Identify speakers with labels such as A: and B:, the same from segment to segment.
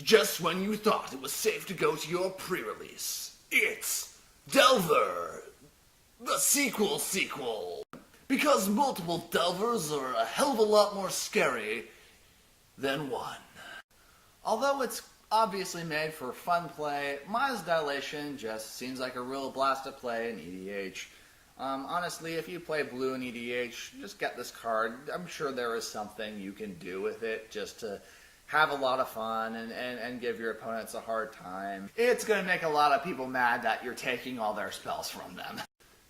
A: Just when you thought it was safe to go to your pre-release, it's Delver, the sequel. Because multiple Delvers are a hell of a lot more scary than one. Although it's obviously made for fun play, Maya's Dilation just seems like a real blast to play in EDH. Honestly, if you play blue in EDH, just get this card. I'm sure there is something you can do with it just to have a lot of fun and give your opponents a hard time. It's going to make a lot of people mad that you're taking all their spells from them.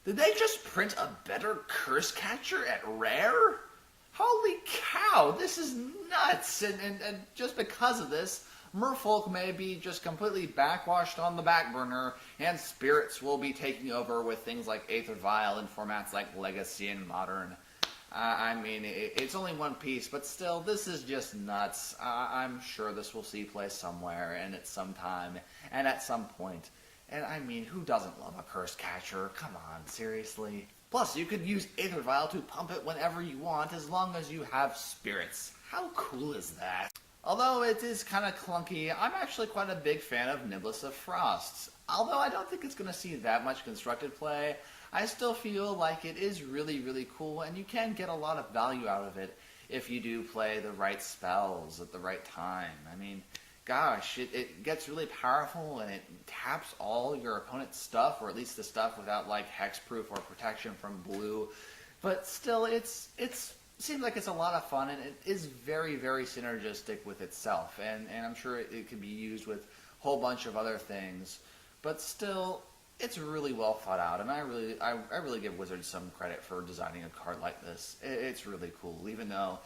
A: Did they just print a better Curse Catcher at Rare? Holy cow, this is nuts! And just because of this, Merfolk may be just completely backwashed on the back burner, and Spirits will be taking over with things like Aether Vial in formats like Legacy and Modern. I mean, it's only one piece, but still, this is just nuts. I'm sure this will see play somewhere, and at some time, and at some point. And I mean, who doesn't love a Curse Catcher? Come on, seriously? Plus, you could use Aether Vial to pump it whenever you want, as long as you have Spirits. How cool is that? Although it is kind of clunky, I'm actually quite a big fan of Nimbus of Frost. Although I don't think it's going to see that much constructed play, I still feel like it is really, really cool, and you can get a lot of value out of it if you do play the right spells at the right time. I mean, gosh, it gets really powerful, and it taps all your opponent's stuff, or at least the stuff without, like, hexproof or protection from blue. But still, it seems like it's a lot of fun, and it is very, very synergistic with itself. And I'm sure it could be used with a whole bunch of other things. But still, it's really well thought out, and I really give Wizards some credit for designing a card like this. It's really cool, even though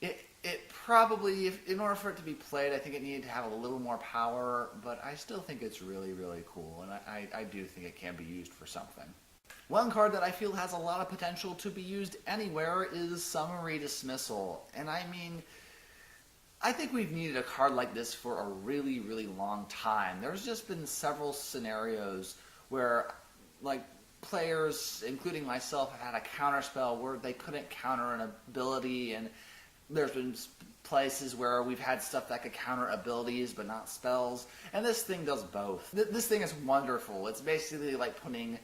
A: it probably, in order for it to be played, I think it needed to have a little more power, but I still think it's really, really cool, and I do think it can be used for something. One card that I feel has a lot of potential to be used anywhere is Summary Dismissal, and I mean, I think we've needed a card like this for a really, really long time. There's just been several scenarios where, like, players, including myself, have had a counterspell where they couldn't counter an ability, and there's been places where we've had stuff that could counter abilities but not spells, and this thing does both. This thing is wonderful. It's basically like putting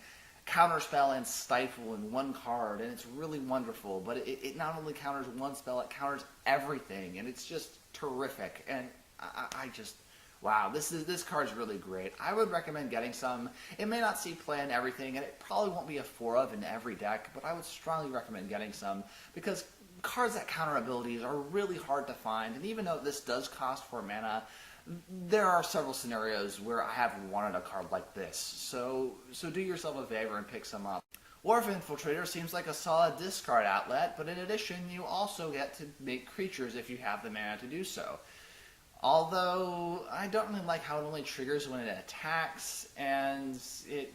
A: Counterspell and Stifle in one card, and it's really wonderful, but it not only counters one spell, it counters everything, and it's just terrific, and I just, wow, this card's really great. I would recommend getting some. It may not see play in everything, and it probably won't be a 4 of in every deck, but I would strongly recommend getting some, because cards that counter abilities are really hard to find, and even though this does cost 4 mana, there are several scenarios where I have wanted a card like this, so do yourself a favor and pick some up. Wharf Infiltrator seems like a solid discard outlet, but in addition, you also get to make creatures if you have the mana to do so. Although, I don't really like how it only triggers when it attacks, and it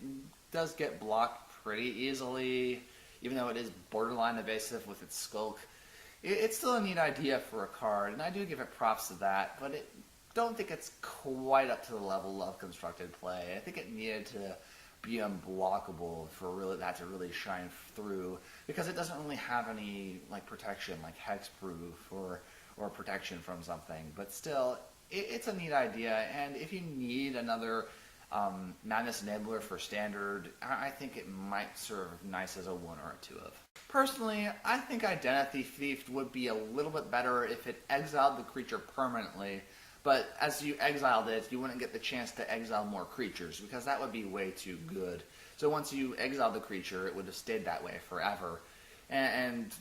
A: does get blocked pretty easily, even though it is borderline evasive with its Skulk. It's still a neat idea for a card, and I do give it props to that, but don't think it's quite up to the level of constructed play. I think it needed to be unblockable for that to really shine through, because it doesn't really have any like protection, like hexproof or protection from something. But still, it's a neat idea, and if you need another Madness Enabler for Standard, I think it might serve nice as a 1 or a 2 of. Personally, I think Identity Thief would be a little bit better if it exiled the creature permanently, but as you exiled it, you wouldn't get the chance to exile more creatures, because that would be way too good. So once you exiled the creature, it would have stayed that way forever. And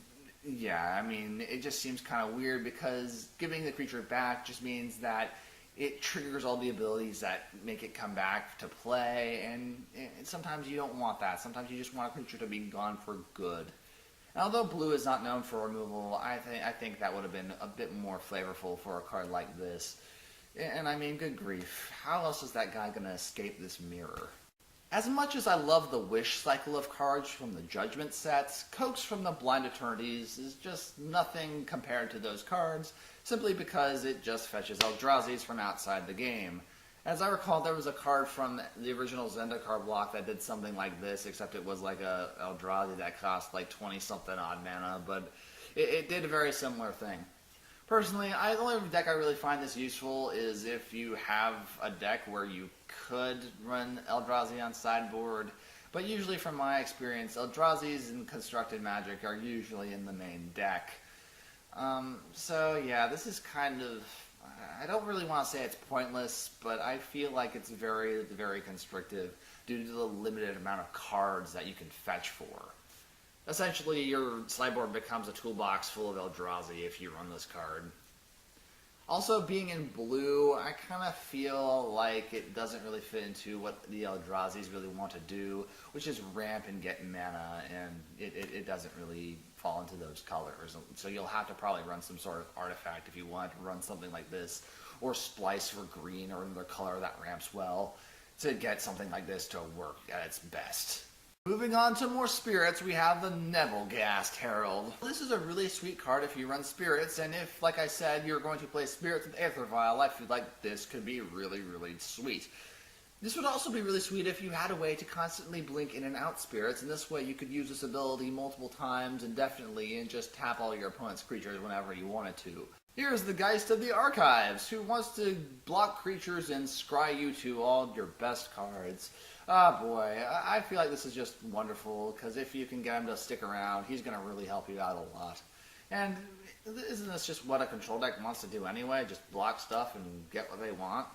A: yeah, I mean, it just seems kind of weird, because giving the creature back just means that it triggers all the abilities that make it come back to play, and sometimes you don't want that. Sometimes you just want a creature to be gone for good. And although blue is not known for removal, I think that would have been a bit more flavorful for a card like this. And I mean, good grief, how else is that guy going to escape this mirror? As much as I love the Wish cycle of cards from the Judgment sets, Coax from the Blind Eternities is just nothing compared to those cards, simply because it just fetches Eldrazi's from outside the game. As I recall, there was a card from the original Zendikar block that did something like this, except it was like a Eldrazi that cost like 20-something odd mana, but it did a very similar thing.
B: Personally, the only deck I really find this useful is if you have a deck where you could run Eldrazi on sideboard, but usually from my experience, Eldrazi's and Constructed Magic are usually in the main deck. So yeah, this is kind of, I don't really want to say it's pointless, but I feel like it's very, very constrictive due to the limited amount of cards that you can fetch for. Essentially, your sideboard becomes a toolbox full of Eldrazi if you run this card. Also, being in blue, I kind of feel like it doesn't really fit into what the Eldrazi's really want to do, which is ramp and get mana, and it doesn't really fall into those colors. So you'll have to probably run some sort of artifact if you want to run something like this, or splice for green or another color that ramps well to get something like this to work at its best. Moving on to more spirits, we have the Nebelgast Herald. This is a really sweet card if you run spirits, and if, like I said, you're going to play spirits with Aether Vial, I feel like this could be really, really sweet. This would also be really sweet if you had a way to constantly blink in and out spirits, and this way you could use this ability multiple times indefinitely and just tap all your opponent's creatures whenever you wanted to. Here's the Geist of the Archives, who wants to block creatures and scry you to all your best cards. Ah, boy, I feel like this is just wonderful, because if you can get him to stick around, he's going to really help you out a lot. And isn't this just what a control deck wants to do anyway? Just block stuff and get what they want?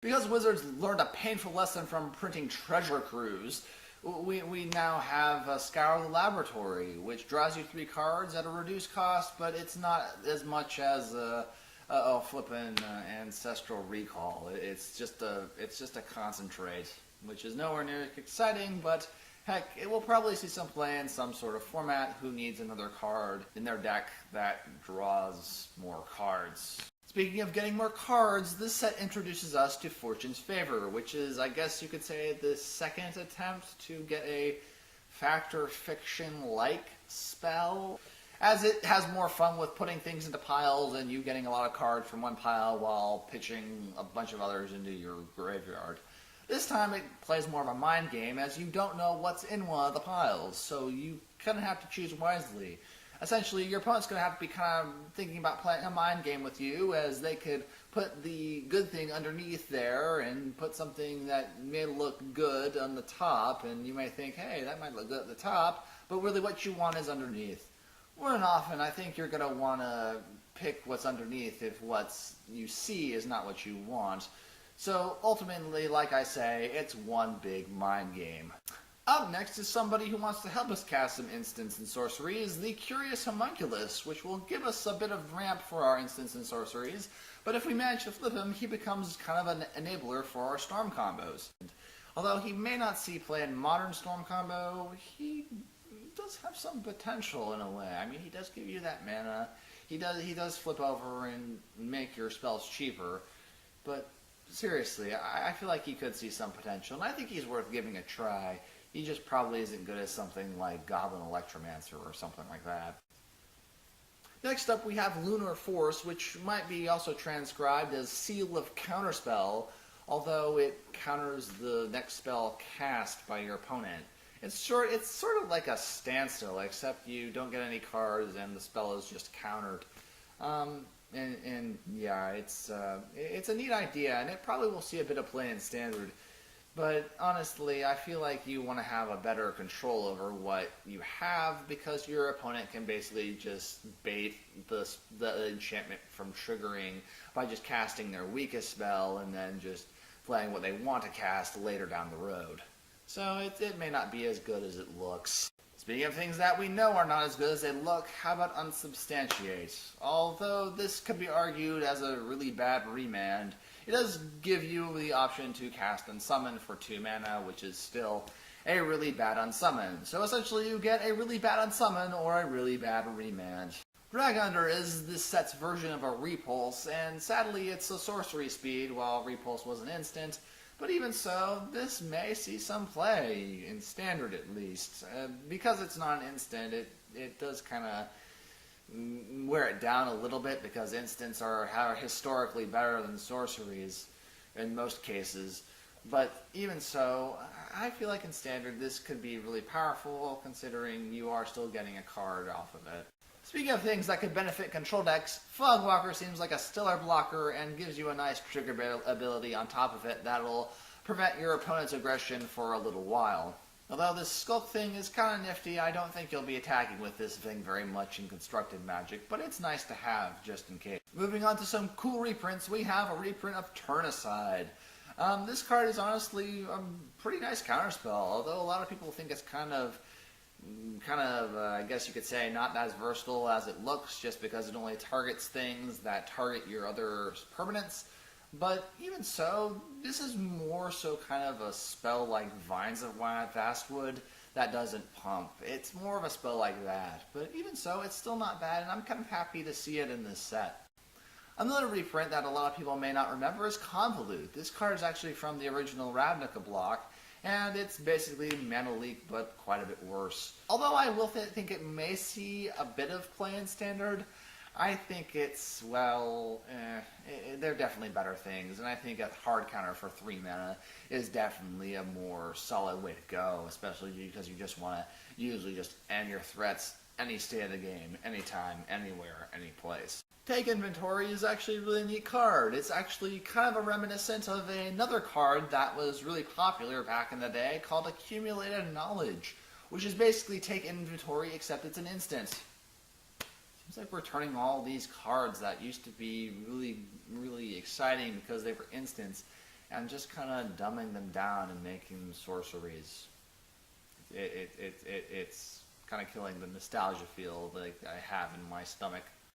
B: Because Wizards learned a painful lesson from printing Treasure Cruise, we now have Scour the Laboratory, which draws you 3 cards at a reduced cost, but it's not as much as flippin' Ancestral Recall. It's just a concentrate, which is nowhere near exciting, but heck, it will probably see some play in some sort of format. Who needs another card in their deck that draws more cards? Speaking of getting more cards, this set introduces us to Fortune's Favor, which is, I guess you could say, the second attempt to get a Fact or Fiction-like spell, as it has more fun with putting things into piles and you getting a lot of cards from one pile while pitching a bunch of others into your graveyard. This time it plays more of a mind game, as you don't know what's in one of the piles, so you kind of have to choose wisely. Essentially, your opponent's going to have to be kind of thinking about playing a mind game with you, as they could put the good thing underneath there and put something that may look good on the top, and you may think, hey, that might look good at the top, but really what you want is underneath. More than often, I think you're going to want to pick what's underneath if what you see is not what you want. So ultimately, like I say, it's one big mind game. Up next is somebody who wants to help us cast some instants and sorceries, the Curious Homunculus, which will give us a bit of ramp for our instants and sorceries, but if we manage to flip him, he becomes kind of an enabler for our Storm combos. Although he may not see play in modern Storm combo, he does have some potential in a way. I mean, he does give you that mana, he does flip over and make your spells cheaper, but seriously, I feel like he could see some potential, and I think he's worth giving a try. He just probably isn't good as something like Goblin Electromancer or something like that. Next up we have Lunar Force, which might be also transcribed as Seal of Counterspell, although it counters the next spell cast by your opponent. It's sort of like a standstill, except you don't get any cards and the spell is just countered. And yeah, it's a neat idea, and it probably will see a bit of play in Standard. But honestly, I feel like you want to have a better control over what you have, because your opponent can basically just bait the enchantment from triggering by just casting their weakest spell and then just playing what they want to cast later down the road. So it may not be as good as it looks. Speaking of things that we know are not as good as they look, how about Unsubstantiate? Although this could be argued as a really bad remand, it does give you the option to cast Unsummon for 2 mana, which is still a really bad Unsummon. So essentially you get a really bad Unsummon or a really bad remand. Dragunder is this set's version of a Repulse, and sadly it's a sorcery speed, while Repulse was an instant. But even so, this may see some play, in Standard at least. Because it's not an instant, it does kind of wear it down a little bit, because instants are historically better than sorceries in most cases. But even so, I feel like in Standard this could be really powerful, considering you are still getting a card off of it. Speaking of things that could benefit control decks, Fogwalker seems like a stellar blocker and gives you a nice trigger ability on top of it that'll prevent your opponent's aggression for a little while. Although this Skulk thing is kind of nifty, I don't think you'll be attacking with this thing very much in constructed Magic, but it's nice to have just in case. Moving on to some cool reprints, we have a reprint of Turnicide. This card is honestly a pretty nice counterspell, although a lot of people think it's kind of, I guess you could say, not as versatile as it looks, just because it only targets things that target your other permanents. But even so, this is more so kind of a spell like Vines of Vastwood that doesn't pump. It's more of a spell like that. But even so, it's still not bad, and I'm kind of happy to see it in this set. Another reprint that a lot of people may not remember is Convolute. This card is actually from the original Ravnica block, and it's basically Mana Leak, but quite a bit worse. Although I will think it may see a bit of play in Standard, I think it's, well, they're definitely better things, and I think a hard counter for 3 mana is definitely a more solid way to go, especially because you just want to usually just end your threats any state of the game, anytime, anywhere, any place. Take Inventory is actually a really neat card. It's actually kind of a reminiscent of another card that was really popular back in the day called Accumulated Knowledge, which is basically Take Inventory except it's an instant. Seems like we're turning all these cards that used to be really, really exciting because they were instants and just kind of dumbing them down and making them sorceries. It's kind of killing the nostalgia feel like I have in my stomach.